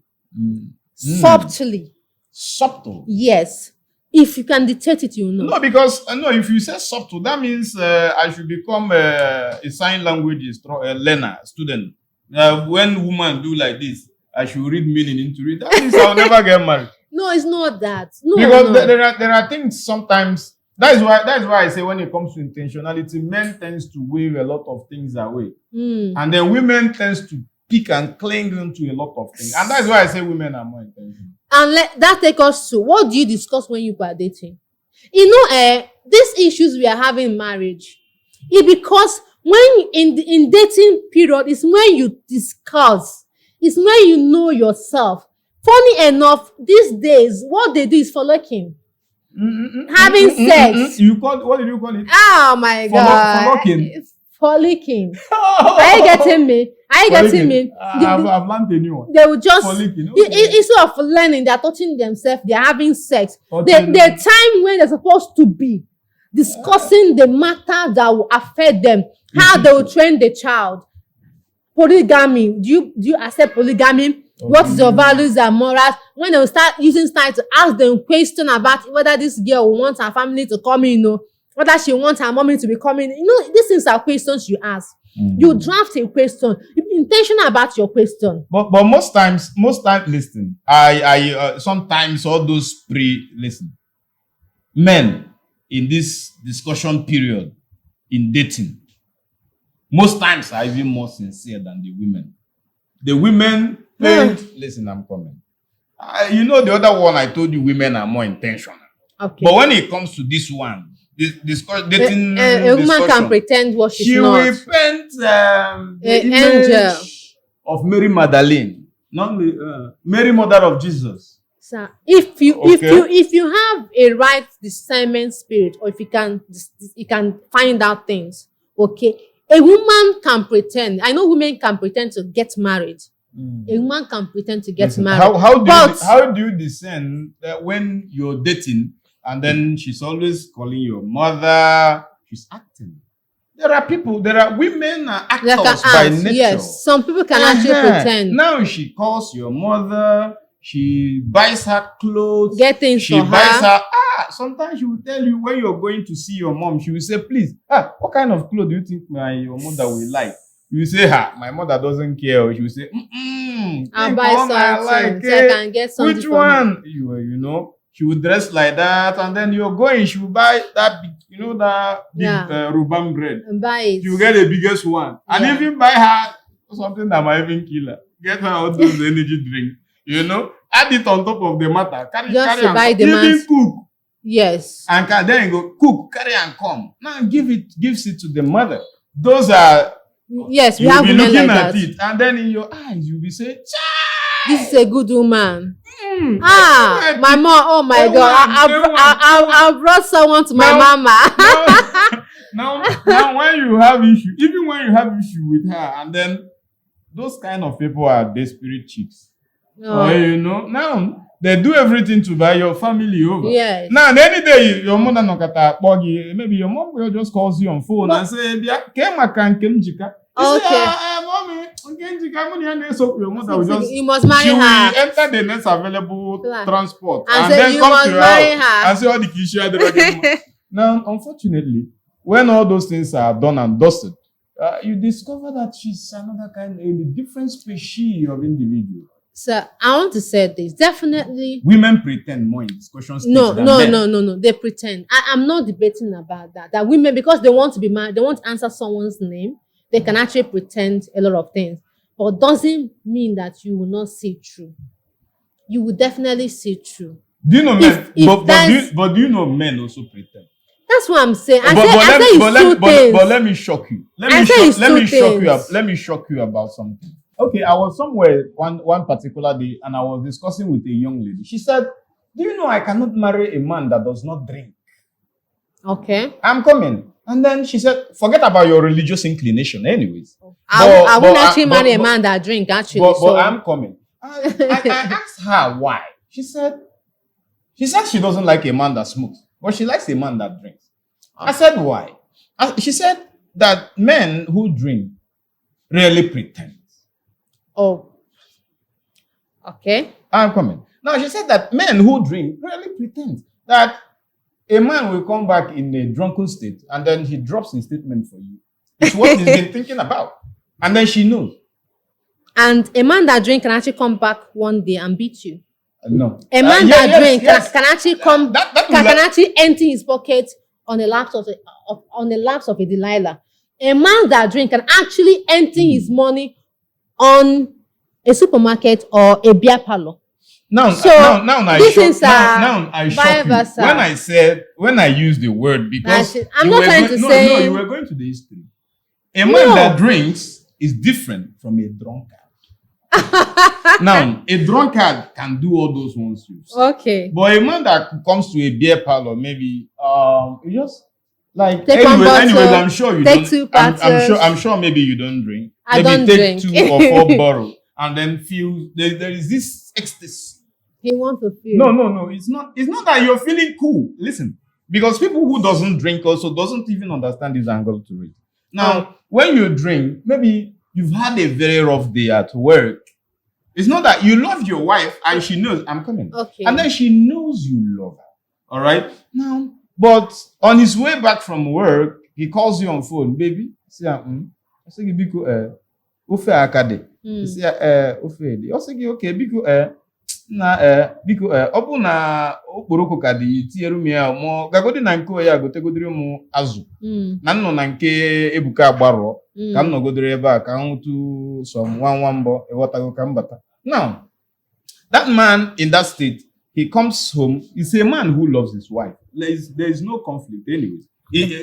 subtly. Subtle. Yes. If you can detect it, you know. No, because if you say subtle, that means I should become a sign language learner, student. When women do like this, I should read meaning into it. That means I'll never get married. No, it's not that. No, because no. there are things sometimes. That is why I say when it comes to intentionality, men tends to wave a lot of things away, and then women tends to pick and cling onto a lot of things, and that's why I say women are more intentional. And let that take us to what do you discuss when you are dating? You know, these issues we are having in marriage, it because when in dating period is when you discuss, it's when you know yourself. Funny enough, these days what they do is frolicking, having sex. What did you call it? Oh my God! Frolicking. Are you getting me? Are you getting me? I've learned a new one. They will just Okay. instead of learning, they're touching themselves, they're having sex. The time when they're supposed to be discussing the matter that will affect them, how they will train the child. Polygamy. Do you accept polygamy? What is your values and morals? When they will start using style to ask them question about whether this girl wants her family to come in, whether she wants her mommy to be coming. These things are questions you ask. You draft a question. You be intentional about your question. But most times, listen. I sometimes all those listen. Men in this discussion period in dating, most times are even more sincere than the women. The women listen, I'm coming. The other one I told you, women are more intentional. Okay. But when it comes to this one, dating, a woman can pretend what she's she not. She will paint the angel of Mary Magdalene, not Mary, Mother of Jesus. So if you have a right discernment spirit, or if you can find out things, okay. A woman can pretend. I know women can pretend to get married. A woman can pretend to get married. How do you discern that when you're dating and then she's always calling your mother? She's acting. There are women are actors by nature. Yes, some people can actually pretend. Now she calls your mother. She buys her clothes. Get things she for buys her. Sometimes she will tell you when you're going to see your mom. She will say, "Please, what kind of clothes do you think your mother will like?" You say, "Ha, my mother doesn't care." Or she will say, I'll "Think buy one I something like, so I can get something. which for her. one?" You know, she would dress like that, and then you're going. She will buy that big, that big Yeah. rubam bread. And buy it. She will get the biggest one, and Yeah. even buy her something that might even kill her. Get her all those energy drink. Add it on top of the matter. Carry Just to and buy come. the Even man's- cook. Yes. And then you go cook, carry and come. Now gives it to the mother. Those are Yes, we you'll have be women looking like at that. it, and then in your eyes you'll be saying, This is a good woman. "Hmm, My mom. Oh my They God! want. I brought someone to my Now- mama. now when you have issue, even when you have issue with her, and then those kind of people are desperate chicks. Oh, Now they do everything to buy your family over. yes. Now, any day your mother no kata buggy, maybe your mom will just calls you on phone and say, "Bia, kema kan kem jika." You say, Okay. Mommy, okay, jika money and so your mother will just You must marry she will her. enter the next available Plan. transport And say, then "You come must to your marry house her." and say all the kisha they Now, unfortunately, when all those things are done and dusted, you discover that she's another kind, a different species of individual. So I want to say this. Definitely. Women pretend more in discussion stage No, than no, men. no. They pretend. I'm not debating about that. That women, because they want to be married, they want to answer someone's name, they can actually pretend a lot of things. But doesn't mean that you will not see through. You will definitely see through. Do you know men? If But do you know men also pretend? That's what I'm saying. I But say let me shock you. Let I me say shock, it's let me two shock you. things. Let me shock you about something. Okay, I was somewhere one particular day and I was discussing with a young lady. She said, "Do you know I cannot marry a man that does not drink?" Okay. I'm coming. And then she said, "Forget about your religious inclination, anyways." I wouldn't actually but- marry a but- man that drink, actually. But I'm coming. I asked her why. She said she doesn't like a man that smokes, but she likes a man that drinks. I said why? She said that men who drink really pretend. Oh. Okay. I'm coming. Now she said that men who drink really pretend. That a man will come back in a drunken state and then he drops his statement for you. It's what he's been thinking about. And then she knows. And a man that drink can actually come back one day and beat you. No. A man yes, that drink yes. can actually come That can will- actually empty his pocket on the lapse of a Delilah. A man that drink can actually empty his money on a supermarket or a beer parlor. Now I this shock, is now I shock vice you. versa. When I used the word because I'm you not were trying to no, say- no, you were going to the history. A man No. that drinks is different from a drunkard. Now, a drunkard can do all those ones you say. Okay. But a man that comes to a beer parlor, maybe you just like Take one bottle, anyways, I'm sure you take don't. two I'm bottles. sure maybe you don't drink. I Maybe don't take drink. 2 or 4 bottles and then feel there is this ecstasy. He wants to feel. No. It's not that you're feeling cool. Listen, because people who doesn't drink also doesn't even understand this angle to it. Now, when you drink, maybe you've had a very rough day at work. It's not that you love your wife and she knows I'm coming. Okay. And then she knows you love her. All right. Now, but on his way back from work, he calls you on phone, baby. Say, I say, biko ofe akade. He say, ofe di. I say, okay, biko biko ọ na okporoko ka dị tieru m ya mo gagodi na nke ya gotegodiri m azụ na nnọ na nke ebuka agbarọ ka m nọgodere ebe a ka m hụtụ some nwa mbọ ịghọtago ka m bata. Now, that man in that state, he comes home, he's a man who loves his wife. There is no conflict anyways.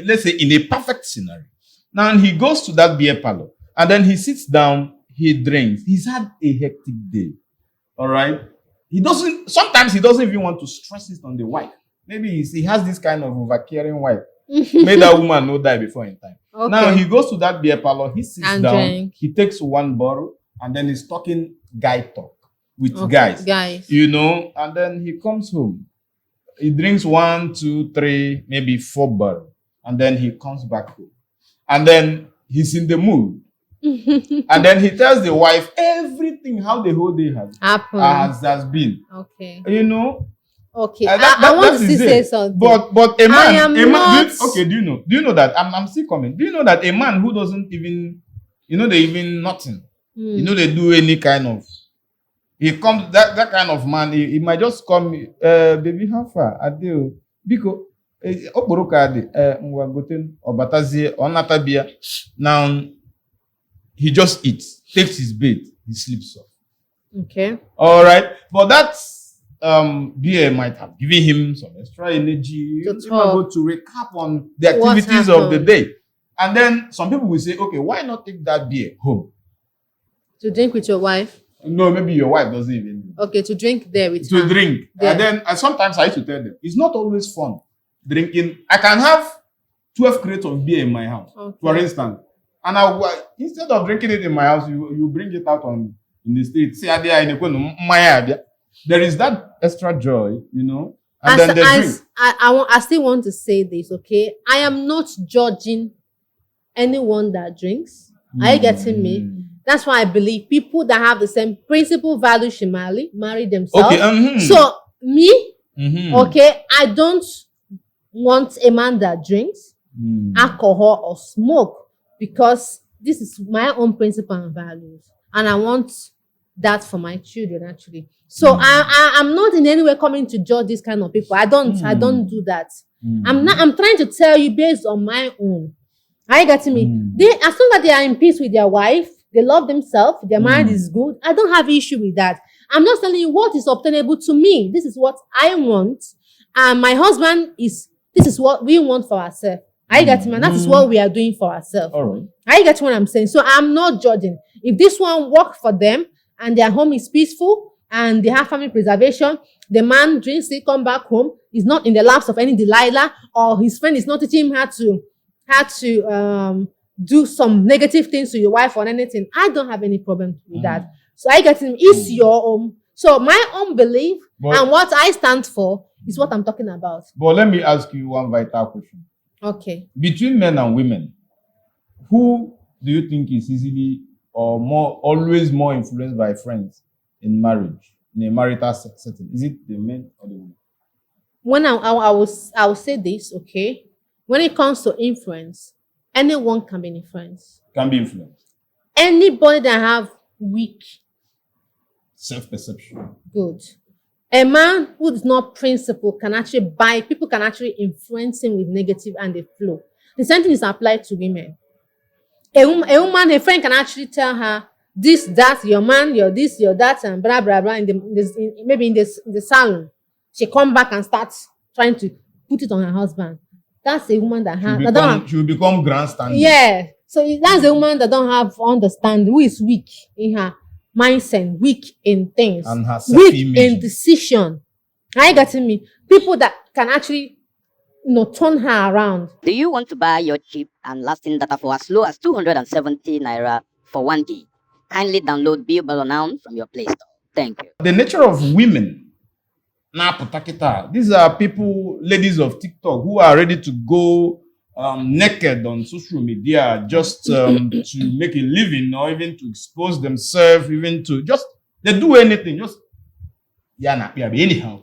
Let's say in a perfect scenario. Now he goes to that beer parlor and then he sits down, he drinks. He's had a hectic day. All right. Sometimes he doesn't even want to stress it on the wife. Maybe he has this kind of overcaring wife. Made that woman no die before in time. Okay. Now he goes to that beer parlor, he sits And down, drink. he takes 1 bottle, and then he's talking guy talk with guys. And then he comes home. He drinks 1, 2, 3, maybe 4 bottles, and then he comes back home. And then he's in the mood. And then he tells the wife everything, how the whole day has been. Okay. Okay. I want to say something. But a man, do you know that I'm still coming. Do you know that a man who doesn't even You know, they even nothing. You know, they do any kind of. He comes that kind of man. He might just come, baby, how far? Adeo, biko, okporoka ade, mwagoten, obatazie, onatabia. Now he just eats, takes his bed, he sleeps off. Okay. All right, but that beer might have given him some extra energy. To He might go to recap on the What activities of the happened? day, and then some people will say, okay, why not take that beer home? To drink with your wife. No, maybe your wife doesn't even Okay, to drink there with to her. drink. There. And then sometimes I used to tell them, it's not always fun drinking. I can have 12 crates of beer in my house, Okay. for instance. And instead of drinking it in my house, you bring it out in the street. See, there is that extra joy, you know. And then they drink. I still want to say this, okay? I am not judging anyone that drinks. Are you getting me? That's why I believe people that have the same principle, value should marry themselves. Okay. So me, Mhm. okay, I don't want a man that drinks alcohol or smoke because this is my own principle and values, and I want that for my children actually. So I'm not in any way coming to judge this kind of people. I don't do that. I'm trying to tell you based on my own. Are you getting me? They, as long as they are in peace with their wife, they love themselves, their mind is good. I don't have issue with that. I'm not telling you what is obtainable to me. This is what I want. And my husband this is what we want for ourselves. Are you getting me? And that is what we are doing for ourselves. All right. Are you getting what I'm saying? So I'm not judging. If this one works for them and their home is peaceful and they have family preservation, the man drinks it, come back home, is not in the laps of any Delilah, or his friend is not teaching him how to do some negative things to your wife or anything. I don't have any problem with that. So I get him. It's your own. So my own belief and what I stand for is what I'm talking about. But let me ask you one vital question. Okay. Between men and women, who do you think is easily or always more influenced by friends in marriage, in a marital setting? Is it the men or the women? When I will say this, okay? When it comes to influence, anyone can be influenced. Can be influenced. Anybody that have weak, Self-perception. good. A man who is not principled can actually people can actually influence him with negative and they flow. The same thing is applied to women. A woman, a friend can actually tell her, this, that, your man, your this, your that, and blah, blah, blah, maybe in the salon. She come back and starts trying to put it on her husband. That's a woman that has... She will become grandstanding. Yeah. So that's a woman that don't have understanding, who is weak in her mindset, weak in things, And her weak self-image. in decision. Are you getting me? People that can actually, turn her around. Do you want to buy your cheap and lasting data for as low as 270 naira for 1 gig? Kindly download Bill now from your Play Store. Thank you. The nature of women. These are people, ladies of TikTok, who are ready to go naked on social media just to make a living, or even to expose themselves, even to they do anything. Anyhow.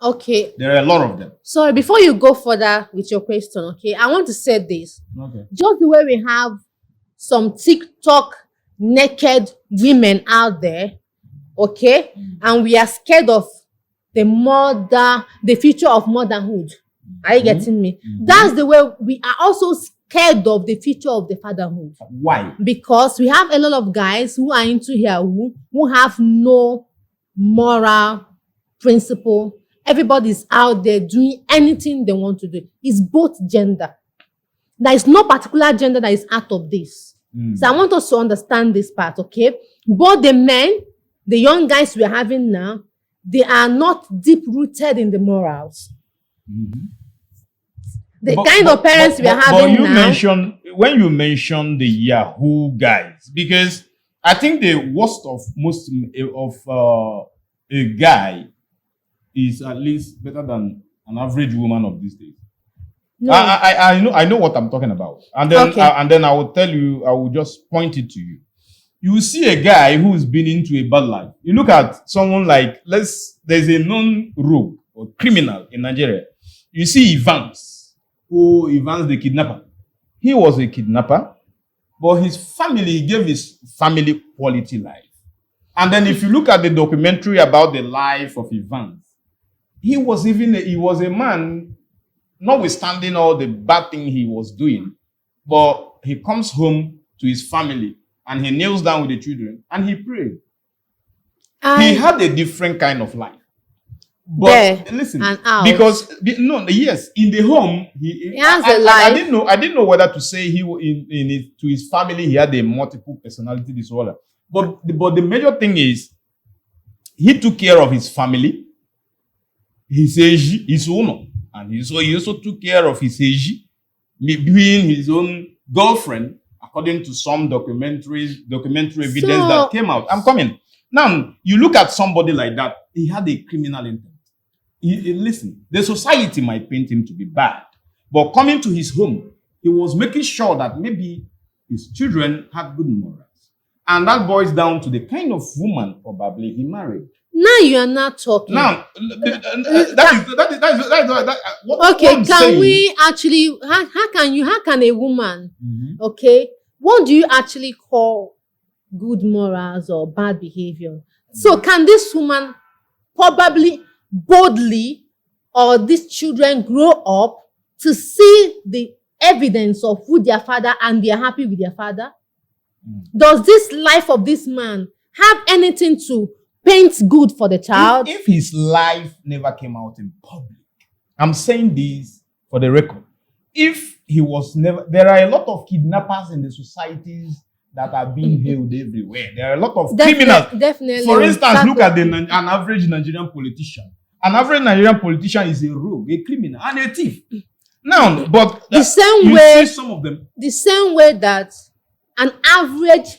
Okay. There are a lot of them. Sorry, before you go further with your question, okay, I want to say this. Okay. Just the way we have some TikTok naked women out there, okay, and we are scared of the future of motherhood. Are you getting me? That's the way we are also scared of the future of the fatherhood. Why? Because we have a lot of guys who are into here who have no moral principle. Everybody's out there doing anything they want to do. It's both gender. There is no particular gender that is out of this. So I want us to understand this part, okay? Both the men, the young guys we are having now, they are not deep-rooted in the morals. The kind of parents we are having now. When you mention the Yahoo guys, because I think the worst of most of a guy is at least better than an average woman of these days. No. I know what I'm talking about, and then Okay. and then I will tell you. I will just point it to you. You see a guy who's been into a bad life. You look at someone like, there's a known rogue or criminal in Nigeria. You see Evans the kidnapper. He was a kidnapper, but his family, he gave his family quality life. And then if you look at the documentary about the life of Evans, he was a man, notwithstanding all the bad thing he was doing, but he comes home to his family and he kneels down with the children and he prayed. He had a different kind of life. But there listen, and out. because yes, in the home he has a life. I didn't know whether to say to his family he had a multiple personality disorder. But the major thing is he took care of his family, his age, his own, and he also took care of his age, being his own girlfriend, according to some documentary evidence that came out. I'm coming. Now, you look at somebody like that, he had a criminal intent. Listen, the society might paint him to be bad, but coming to his home, he was making sure that maybe his children had good morals. And that boils down to the kind of woman probably he married. Now you are not talking. Now, okay, can we actually, how can a woman, okay, what do you actually call good morals or bad behavior? So can this woman probably boldly, or these children grow up to see the evidence of who their father and they are happy with their father? Does this life of this man have anything to paint good for the child? If his life never came out in public, I'm saying this for the record. If he was never, there are a lot of kidnappers in the societies that are being hailed everywhere. There are a lot of criminals. Definitely. For instance, look at an average Nigerian politician. An average Nigerian politician is a rogue, a criminal, and a thief. Now, but the same way, some of them, the same way that an average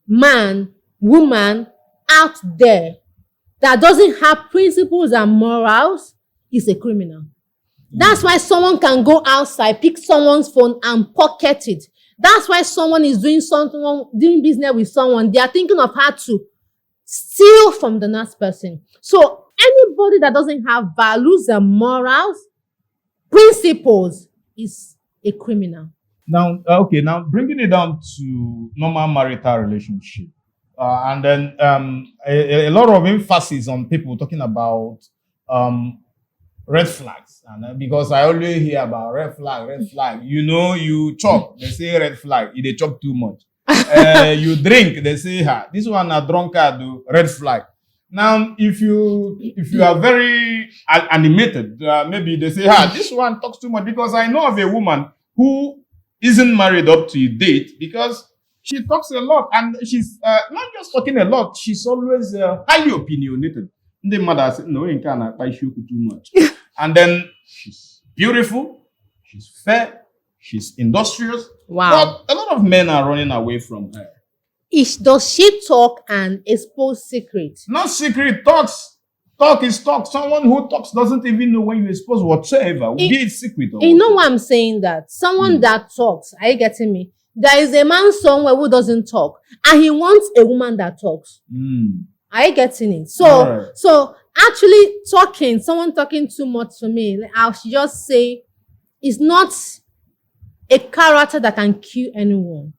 man, woman out there that doesn't have principles and morals is a criminal. That's why someone can go outside, pick someone's phone and pocket it. That's why someone is doing business with someone. They are thinking of how to steal from the next person. So anybody that doesn't have values and morals, principles, is a criminal. Now, now bringing it down to normal marital relationship. And then a lot of emphasis on people talking about red flags. And because I always hear about red flag. You know, you chop, they say red flag. They chop too much. You drink, they say, this one a drunkard, red flag. Now, if you are very animated, maybe they say, this one talks too much. Because I know of a woman who isn't married up to a date because she talks a lot, and she's not just talking a lot, she's always highly opinionated. The mother said, no, you can't buy too much. And then she's beautiful, she's fair, she's industrious. Wow. But a lot of men are running away from her. Does she talk and expose secrets? Not secret, talks. Talk is talk. Someone who talks doesn't even know when you expose whatsoever. Be it secret or you know why I'm saying that? Someone that talks, are you getting me? There is a man somewhere who doesn't talk, and he wants a woman that talks. Are you getting it? So actually talking, someone talking too much to me, I should just say, is not a character that can kill anyone.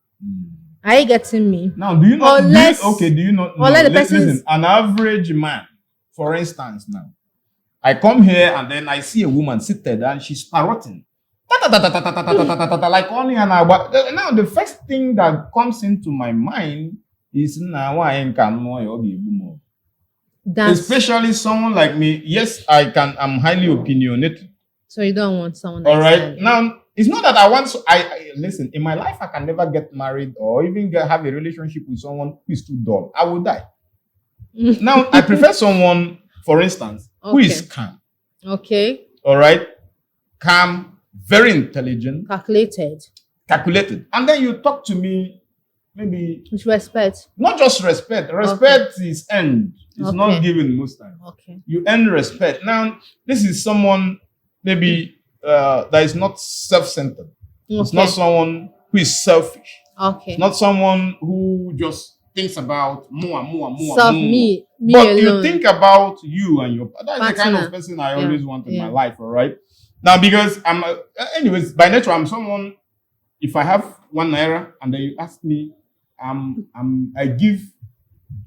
Are you getting me? Now, do you not? Do you not? Listen, an average man, for instance, now, I come here and then I see a woman seated and she's parroting. Like only an hour. Now, the first thing that comes into my mind is now I can know. Especially someone like me. Yes, I'm highly opinionated. So you don't want someone. All right. Now, it's not that I want. I listen. In my life, I can never get married or even have a relationship with someone who is too dull. I will die. Now, I prefer someone, for instance, who is calm. Okay. All right. Calm, very intelligent. Calculated. And then you talk to me, maybe with respect. Not just respect. Respect is earned. It's not given most times. Okay. You earn respect. Now, this is someone maybe that is not self-centered. It's not someone who is selfish. Okay. It's not someone who just thinks about more. Me but alone. You think about you and your. That's partner. The kind of person I always want in my life. All right. Now, because anyways, by nature, I'm someone if I have 1 naira and then you ask me, I give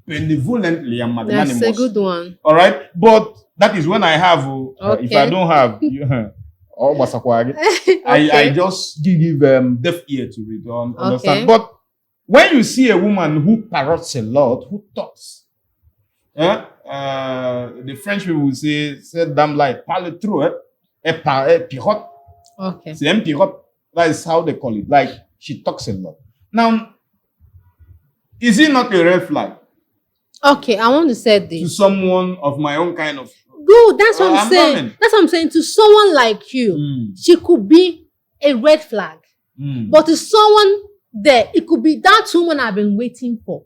benevolently and magnanimous. That's a good one. All right, but that is when I have. If I Okay. don't have, oh, masakwagi. Okay. I just give deaf ear to it. Understand? Okay. But when you see a woman who parrots a lot, who talks, the French people will say damn like parle trop, pirotte. Okay. C'est un pirotte. That is how they call it. Like she talks a lot. Now, is it not a red flag Okay, I want to say to this. someone of my own kind of? Good. That's what I'm I'm saying. coming. That's what I'm saying. To someone like you, she could be a red flag. But to someone there, it could be that woman I've been waiting for.